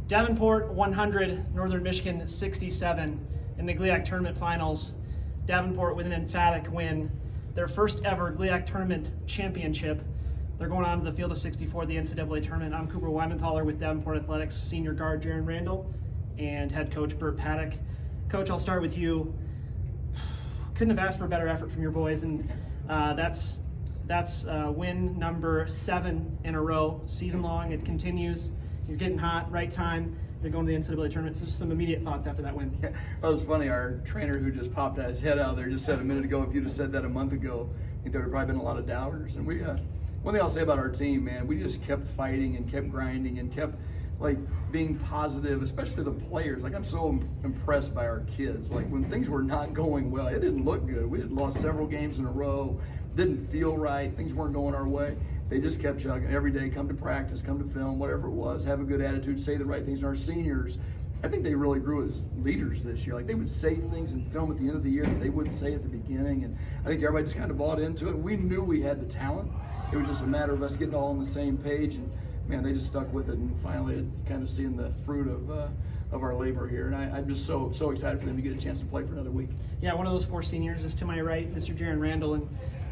Davenport 100, Northern Michigan 67 in the GLIAC Tournament Finals. Davenport with an emphatic win, their first ever GLIAC Tournament championship. They're going on to the field of 64 at the NCAA Tournament. I'm Cooper Weimanthaler with Davenport Athletics senior guard Jarrin Randall and head coach Burt Paddock. Coach, I'll start with you. Couldn't have asked for a better effort from your boys, and that's win number 7 in a row, season long. It continues. You're getting hot, right time. You're going to the NCAA tournament. So just some immediate thoughts after that win. Yeah, well, it was funny. Our trainer who just popped his head out there just said a minute ago, if you'd have said that a month ago, I think there would have probably been a lot of doubters. And we, one thing I'll say about our team, man, we just kept fighting and kept grinding and kept being positive, especially the players. I'm so impressed by our kids. When things were not going well, it didn't look good. We had lost several games in a row, didn't feel right, things weren't going our way. They just kept chugging every day, come to practice, come to film, whatever it was, have a good attitude, say the right things. And our seniors, I think they really grew as leaders this year. They would say things in film at the end of the year that they wouldn't say at the beginning. And I think everybody just kind of bought into it. We knew we had the talent. It was just a matter of us getting all on the same page. And man, they just stuck with it and finally kind of seeing the fruit of our labor here. And I'm just so excited for them to get a chance to play for another week. Yeah, one of those 4 seniors is to my right, Mr. Jarrin Randall, and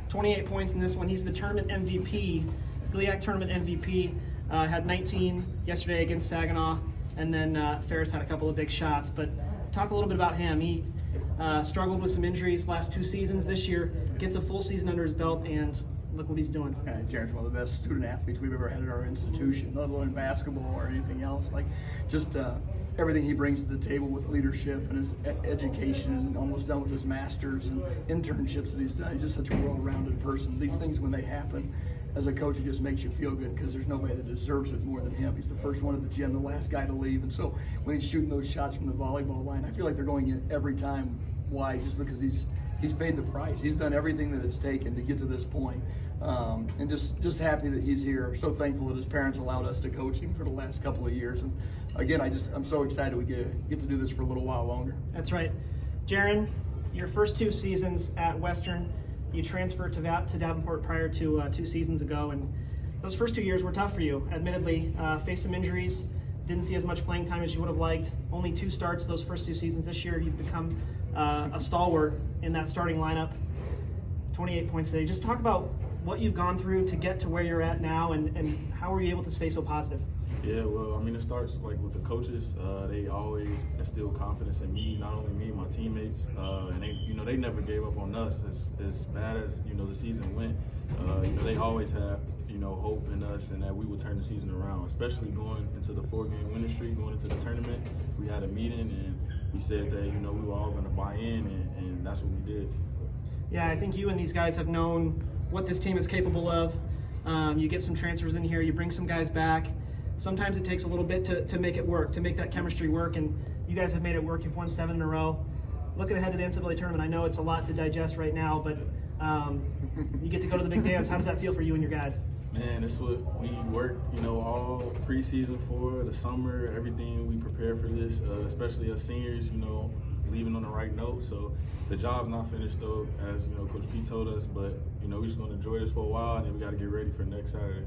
28 points in this one. He's the tournament MVP, GLIAC Tournament MVP. Had 19 yesterday against Saginaw, and then Ferris had a couple of big shots. But talk a little bit about him. He struggled with some injuries last 2 seasons. This year gets a full season under his belt, and look what he's doing. Jarrin's one of the best student athletes we've ever had at our institution, let alone in basketball or anything else. Everything he brings to the table with leadership and his education, and almost done with his masters and internships that he's done. He's just such a well-rounded person. These things, when they happen, as a coach, it just makes you feel good because there's nobody that deserves it more than him. He's the first one at the gym, the last guy to leave. And so when he's shooting those shots from the volleyball line, I feel like they're going in every time. Why? Just because he's paid the price. He's done everything that it's taken to get to this point. And just happy that he's here. So thankful that his parents allowed us to coach him for the last couple of years. And again, I'm so excited we get to do this for a little while longer. That's right. Jarrin, your first 2 seasons at Western, you transferred to Davenport prior to 2 seasons ago, and those first 2 years were tough for you. Admittedly, faced some injuries, didn't see as much playing time as you would have liked. Only 2 starts those first 2 seasons. This year, you've become a stalwart in that starting lineup. 28 points today. Just talk about what you've gone through to get to where you're at now, and how were you able to stay so positive? Yeah, well, it starts with the coaches. They always instill confidence in me, not only me, my teammates, and they never gave up on us. As bad as the season went, they always had hope in us and that we would turn the season around. Especially going into the 4-game winning streak, going into the tournament, we had a meeting and we said that we were all going to buy in, and that's what we did. Yeah, I think you and these guys have known what this team is capable of. You get some transfers in here, you bring some guys back. Sometimes it takes a little bit to make it work, to make that chemistry work, and you guys have made it work. You've won 7 in a row. Looking ahead to the NCAA tournament, I know it's a lot to digest right now, but you get to go to the big dance. How does that feel for you and your guys? Man, it's what we worked, all preseason for, the summer, everything. We prepared for this, especially as seniors, leaving on the right note. So the job's not finished though, as Coach Pete told us, but we're just going to enjoy this for a while, and then we got to get ready for next Saturday.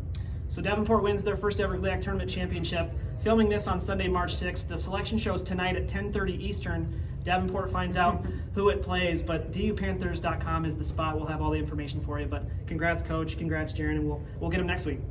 So Davenport wins their first ever GLIAC Tournament Championship. Filming this on Sunday, March 6th. The selection show's tonight at 10:30 Eastern. Davenport finds out who it plays, but dupanthers.com is the spot. We'll have all the information for you. But congrats, Coach. Congrats, Jarrin, and we'll get them next week.